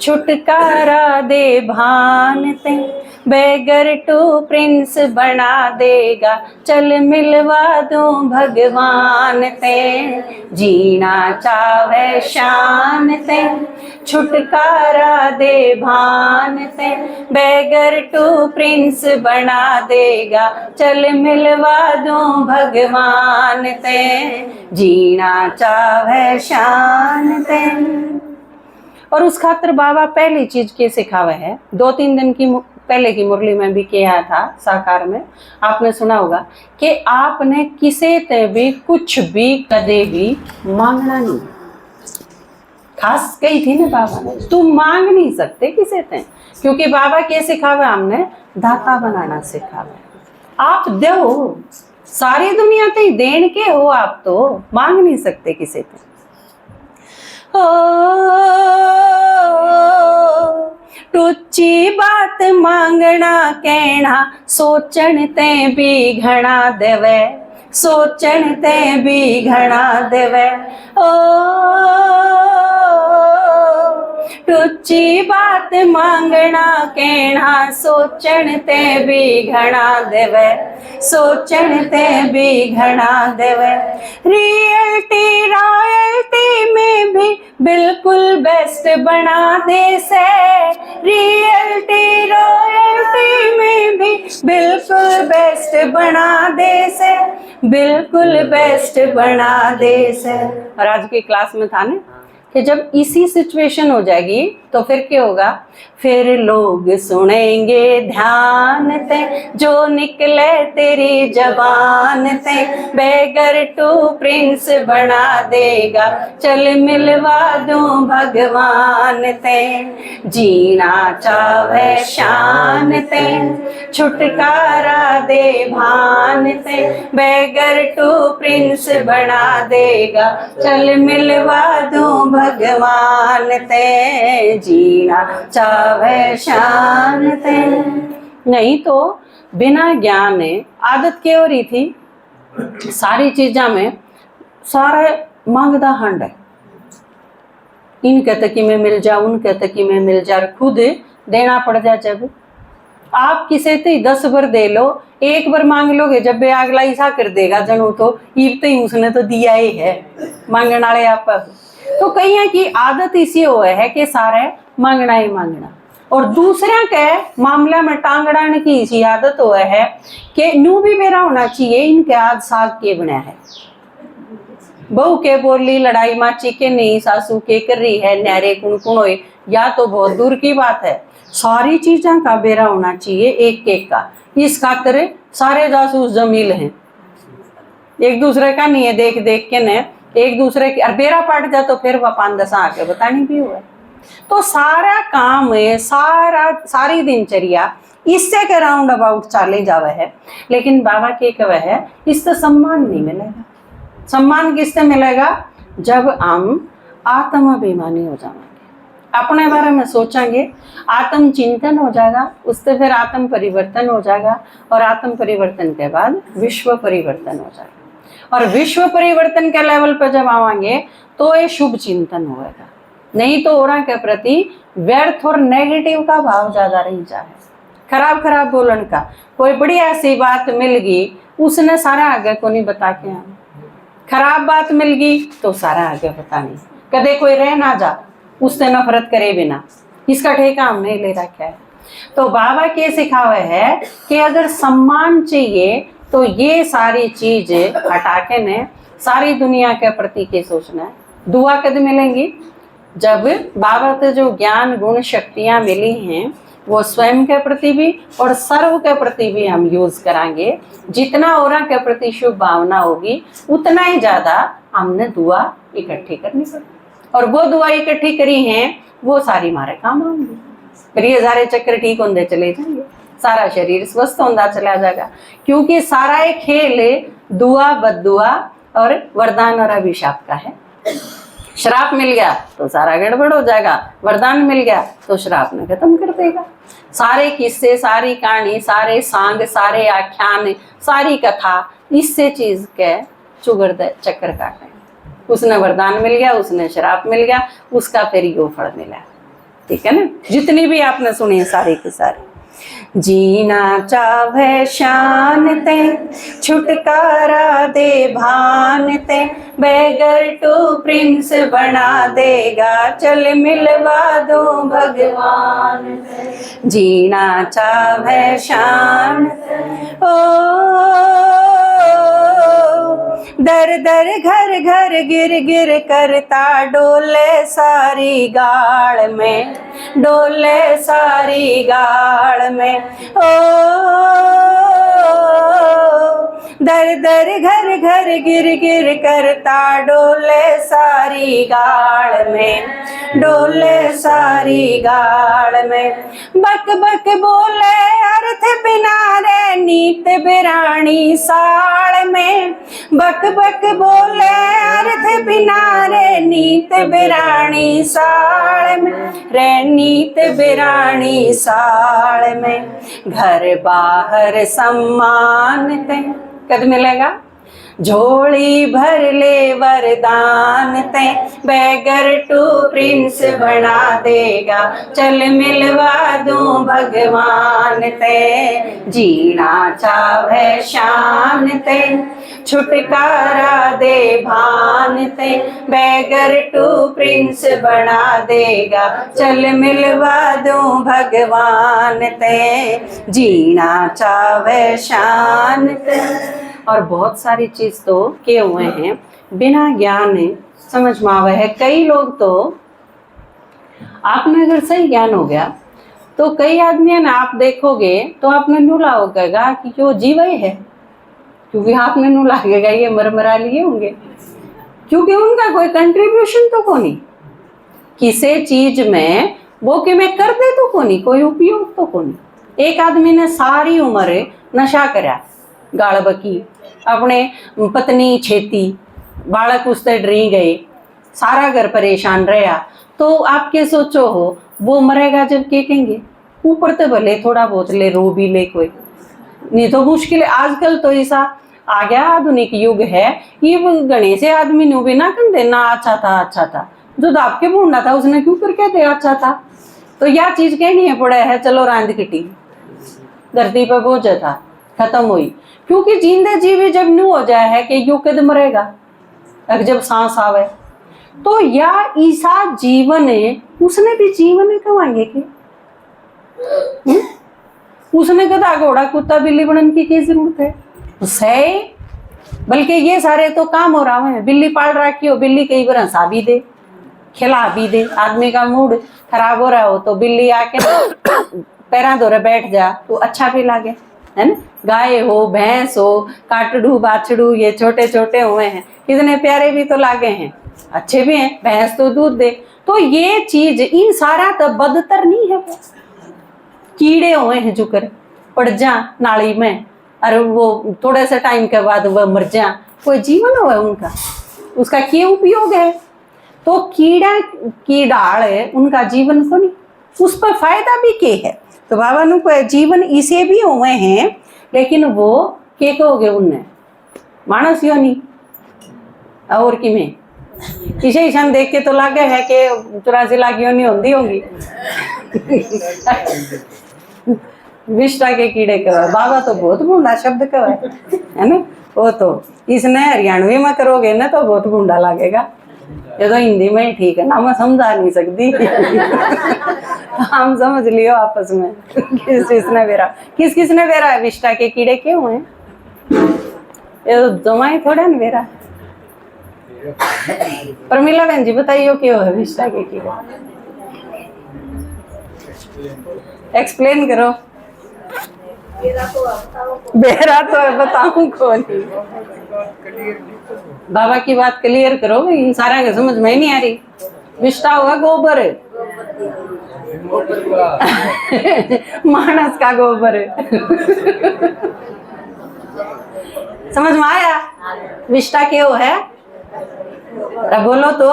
छुटकारा दे भान ते, बेगर टू प्रिंस बना देगा, चल मिलवा दूं भगवान ते। जीना चाहे शान ते, छुटकारा दे भान ते, बेगर टू प्रिंस बना देगा, चल मिलवा दूं भगवान ते। जीना चाहे शान ते। और उस खातर बाबा पहली चीज के सिखावे है, 2-3 दिन की पहले की मुरली में भी किया था साकार में, आपने सुना होगा कि आपने किसी ते भी कुछ भी कदे भी मांगना नहीं। खास कही थी ना बाबा ने, तुम मांग नहीं सकते किसी ते, क्योंकि बाबा के सिखावे हमने दाता बनाना सिखावे। आप दो, सारी दुनिया ते देन के हो, आप तो मांग नहीं सकते किसी ते। टुच्ची बात मांगना कहना, सोचण ते भी घना देवे, सोचण ते भी घना देवे। टुच्ची बात मांगना कहना, सोचण ते भी घना देवे, सोचण ते भी घना देवे। रियल्टी रॉयल्टी में भी बिल्कुल बेस्ट बना दे से, रियल्टी रॉयल्टी में भी बिल्कुल बेस्ट बना दे से, बिल्कुल बेस्ट बना दे से। और आज की क्लास में था ना कि जब इसी सिचुएशन हो जाएगी तो फिर क्या होगा, फिर लोग सुनेंगे ध्यान ते, जो निकले तेरी जबान ते, बेगर टू प्रिंस बना देगा, चल मिलवा दूं भगवान ते। जीना चाहे शान ते, छुटकारा दे भान ते, बेगर टू प्रिंस बना देगा, चल मिलवा दूं भगवान ते। जीना चाहे शान ते। नहीं तो बिना ज्ञान आदत क्या हो रही थी, सारी चीजा में सारा मांगदा हंड है, इनके तक में मिल जा, उनके तक में मिल जा, खुद देना पड़ जाए। जब आप किसे ते 10 बार दे लो, एक बार मांग लोगे, जब बे अगला ऐसा कर देगा जनू तो ईब ही उसने तो दिया ही है मांगने वाले आप। तो कहीं की आदत इसी हो है कि सारे मांगना ही मांगना, और दूसरे के मामले में टांगड़ाने की इसी आदत हो है कि नू भी मेरा होना चाहिए, इनके आज साग के बना है, बहू के बोली लड़ाई माची के नहीं, सासू के कर रही है नहरे कुण होए, या तो बहुत दूर की बात है, सारी चीजें का बेरा होना चाहिए एक एक का। इस खातिर सारे जासूस जमील हैं, एक दूसरे का नहीं है, देख देख के ने एक दूसरे की, और बेरा पड़ जाए तो फिर वह 5-10 आके बतानी भी हुआ। तो सारा काम है, सारी दिनचर्या इससे के राउंड अबाउट चाले जावे है। लेकिन बाबा के कहे है इससे सम्मान नहीं मिलेगा। सम्मान किससे मिलेगा, जब हम आत्माभिमानी हो जाएंगे, अपने बारे में सोचेंगे, आत्म चिंतन हो जाएगा, उससे फिर आत्म परिवर्तन हो जाएगा, और आत्म परिवर्तन के बाद विश्व परिवर्तन हो जाएगा। और विश्व परिवर्तन के लेवल पर जब आवांगे तो ये शुभ चिंतन होगा, नहीं तो औरों के प्रति व्यर्थ और नेगेटिव का भाव ज्यादा रही जाए, खराब खराब बोलन का। कोई बड़ी ऐसी बात मिल गई, उसने सारा आगे को नहीं बता के, हम खराब बात मिल गई तो सारा आगे बता नहीं, कदे कोई रह ना जा उससे नफरत करे बिना, इसका ठेका हमने ले रखा है। तो बाबा के सिखावे है कि अगर सम्मान चाहिए तो ये सारी चीज हटा के ने सारी दुनिया के प्रति के सोचना है। दुआ कद मिलेंगी, जब बाबा से जो ज्ञान गुण शक्तियां मिली हैं वो स्वयं के प्रति भी और सर्व के प्रति भी हम यूज कराएंगे। जितना औरों के प्रति शुभ भावना होगी उतना ही ज्यादा हमने दुआ इकट्ठी करनी पड़ेगी, और वो दुआ इकट्ठी करी हैं वो सारी हमारे काम आएंगी, फिर ये सारे चक्र ठीक होते चले जाएंगे, सारा शरीर स्वस्थ होता चला जाएगा। क्योंकि सारा एक खेल दुआ बद्दुआ और वरदान और अभिशाप का है। श्राप मिल गया तो सारा गड़बड़ हो जाएगा, वरदान मिल गया तो श्राप ने खत्म कर देगा। सारे किस्से, सारी कहानी, सारे सांग, सारे आख्यान, सारी कथा इससे चीज के चुगर चक्कर काटे। उसने वरदान मिल गया, उसने श्राप मिल गया, उसका फिर यो फल मिला। ठीक है ना, जितनी भी आपने सुनी सारी की सारी। जीना चाहे शान ते, छुटकारा दे भान ते, बेगर टू प्रिंस बना देगा, चल मिलवा दो भगवान ते। जीना चाहे शान ओ, दर दर घर घर गिर गिर करता, डोले सारी गाड़ में, डोले सारी गाड़ में। ओ दर दर घर घर गिर गिर करता, डोले सारी गाड़ में, डोले सारी गाड़ में। बक बक बोले अर्थ बिना रे, नीत बिरानी साड़ में। बक बक बोले अर्थ बिना रे, नीत बिरानी साड़ में, रे नीत बिरानी साड़ में। घर बाहर सम्मान ते, कद मिलेगा, झोली भर ले वरदान ते, बेगर टू प्रिंस बना देगा, चल मिलवा दूं भगवान ते। जीना चाहे शान ते, छुटकारा दे भान ते, बेगर टू प्रिंस बना देगा, चल मिलवा दूं भगवान ते। जीना चाहे शान ते। और बहुत सारी चीज तो के हुए हैं बिना ज्ञान समझ में आवे है। कई लोग तो आपने अगर सही ज्ञान हो गया तो कई आदमी है ना, आप देखोगे तो आपने नूला होगा कि जो जीव ही है, क्योंकि आपने नू लगेगा ये मरमरा लिए होंगे, क्योंकि उनका कोई कंट्रीब्यूशन तो को नहीं किसी चीज में, वो कि मैं कर दे तो को नहीं, कोई उपयोग तो को नहीं। एक आदमी ने सारी उम्र नशा करा, गाल बकी, अपने पत्नी छेती, बालक उससे डरी गए, सारा घर परेशान रहा, तो आप क्या सोचो हो वो मरेगा जब के कहेंगे? ऊपर तो भले थोड़ा बहुत ले रो भी ले कोई, नहीं तो मुश्किल। आजकल तो ऐसा आ गया, आधुनिक युग है, ये गणे से आदमी ने भी ना कर देना अच्छा था अच्छा था, जो दाब के भूनना था उसने क्यों कर कहते अच्छा था। तो यह चीज कहनी है पड़ा है, चलो रांद किटी धरती पर बोझ था, खत्म हुई। क्योंकि जिंदे जीवी जब न्यू हो जाए है कि यू कद मरेगा, अगर जब सांस आवे तो या ईसा जीवन है, उसने भी जीवन कमाएंगे कि उसने गधा घोड़ा कुत्ता बिल्ली बनने की क्या जरूरत है सही। बल्कि ये सारे तो काम हो रहा है, बिल्ली पाल रखी हो, बिल्ली कई बार हंसा भी दे, खिला भी दे। आदमी का मूड खराब हो रहा हो तो बिल्ली आके पैरा धोरे बैठ जा तो अच्छा भी लगे, है ना। गाय हो, भैंस हो, काटड़ू बाछड़ू, ये छोटे छोटे हुए हैं, कितने प्यारे भी तो लागे हैं, अच्छे भी हैं। भैंस तो दूध दे, तो ये चीज इन सारा तो बदतर नहीं है। कीड़े हुए हैं जो कर पड़ जा नाली में, और वो थोड़े से टाइम के बाद वह मर जा, कोई जीवन हो है उनका, उसका क्या उपयोग है। तो कीड़ा की डाल है उनका जीवन को नहीं, उस पर फायदा भी के है। तो बाबा नु को जीवन इसे भी हुए हैं, लेकिन वो के कहोगे उनने मानस यो नहीं और कि में इसे ईशान देख के तो लागे है कि 84 लाख योनी होंगी होंगी। विष्टा के कीड़े कहे, बाबा तो बहुत भूंडा शब्द कहे, है ना। वो तो इसने हरियाणवी में करोगे ना तो बहुत भूंडा लगेगा, ये तो हिंदी में ही ठीक है ना, मैं समझा नहीं सकती। हम समझ लियो आपस में किसने बेरा किसने बेरा है। विष्टा के कीड़े क्यों हैं? ये तो जमाई थोड़ा ना बेरा। प्रमिला बहन जी बताइए क्यों है विष्टा के कीड़े, एक्सप्लेन करो। बेरा तो बताऊं कौन, बाबा की बात क्लियर करो, इन सारा के समझ में ही नहीं आ रही। विष्टा हुआ गोबर, मानस का गोबर। समझ में आया? विष्टा क्यों है? बोलो तो,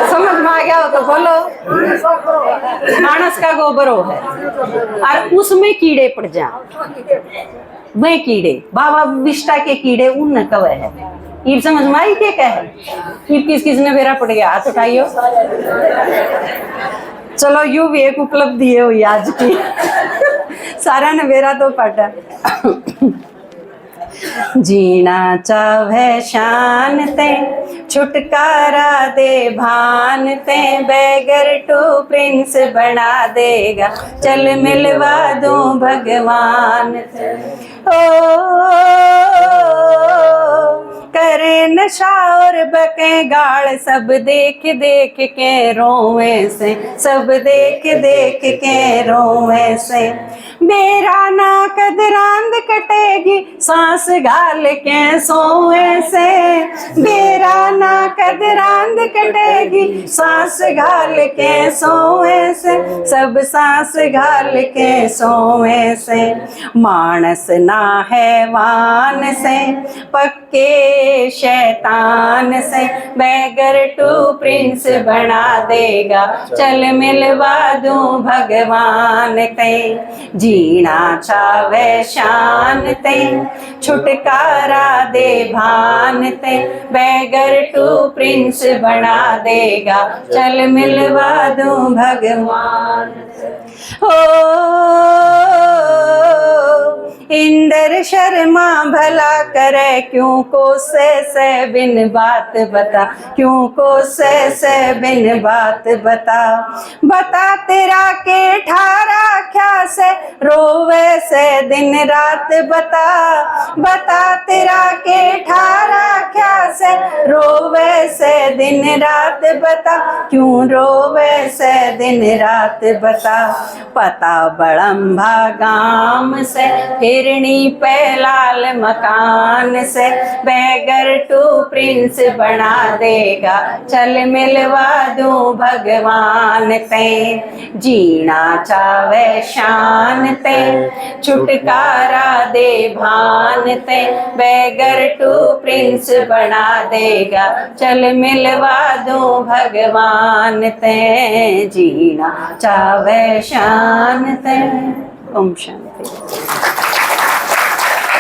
समझ में आ गया हो तो बोलो। मानस का गोबर हो है, और उसमें कीड़े पड़ जा, वह कीड़े बाबा विष्टा के कीड़े उन कवे है। ये समझ में आई क्या है? किसने बेरा पड़ गया? हाथ उठाइयो। चलो यू भी एक उपलब्धि है हुई आज की। सारा ने मेरा तो पढ़ा। जीना चाहे शान ते छुटकारा दे भान ते, बैगर टू प्रिंस बना देगा, चल मिलवा दूं भगवान ते। करे नशा और बके गाल, सब देख देख के रोवे से, सब देख देख के रोवे से। मेरा ना कदरांद कटेगी सांस घाल के सोए से, मेरा ना कदरांद कटेगी सांस घाल के सोए से, सब सांस घाल के सोए से। मानस ना हैवान से, पक्के शैतान से, बैगर टू प्रिंस बना देगा, चल मिलवा दूं भगवान ते। जीना चावे शान ते छुटकारा दे भान ते, बैगर टू प्रिंस बना देगा, चल मिलवा दूं भगवान ते। ओ इंदर शर्मा भला करे, क्यों से बिन बात बता, क्यों से बिन बात बता। बता तेरा के ठारा क्या से, रोवे से दिन रात बता। बता तेरा के ठारा क्या से, रोवे से दिन रात बता, क्यों रोवे से दिन रात बता। पता बड़म्भा गाम से, हिरणी पे लाल मकान से, बैगर टू प्रिंस बना देगा, चल मिलवा दूं भगवान ते। जीना चावे शान ते छुटकारा दे भान ते, बैगर टू प्रिंस बना देगा, चल मिलवा दूं भगवान ते। जीना चावे शान ते। ओम शांति।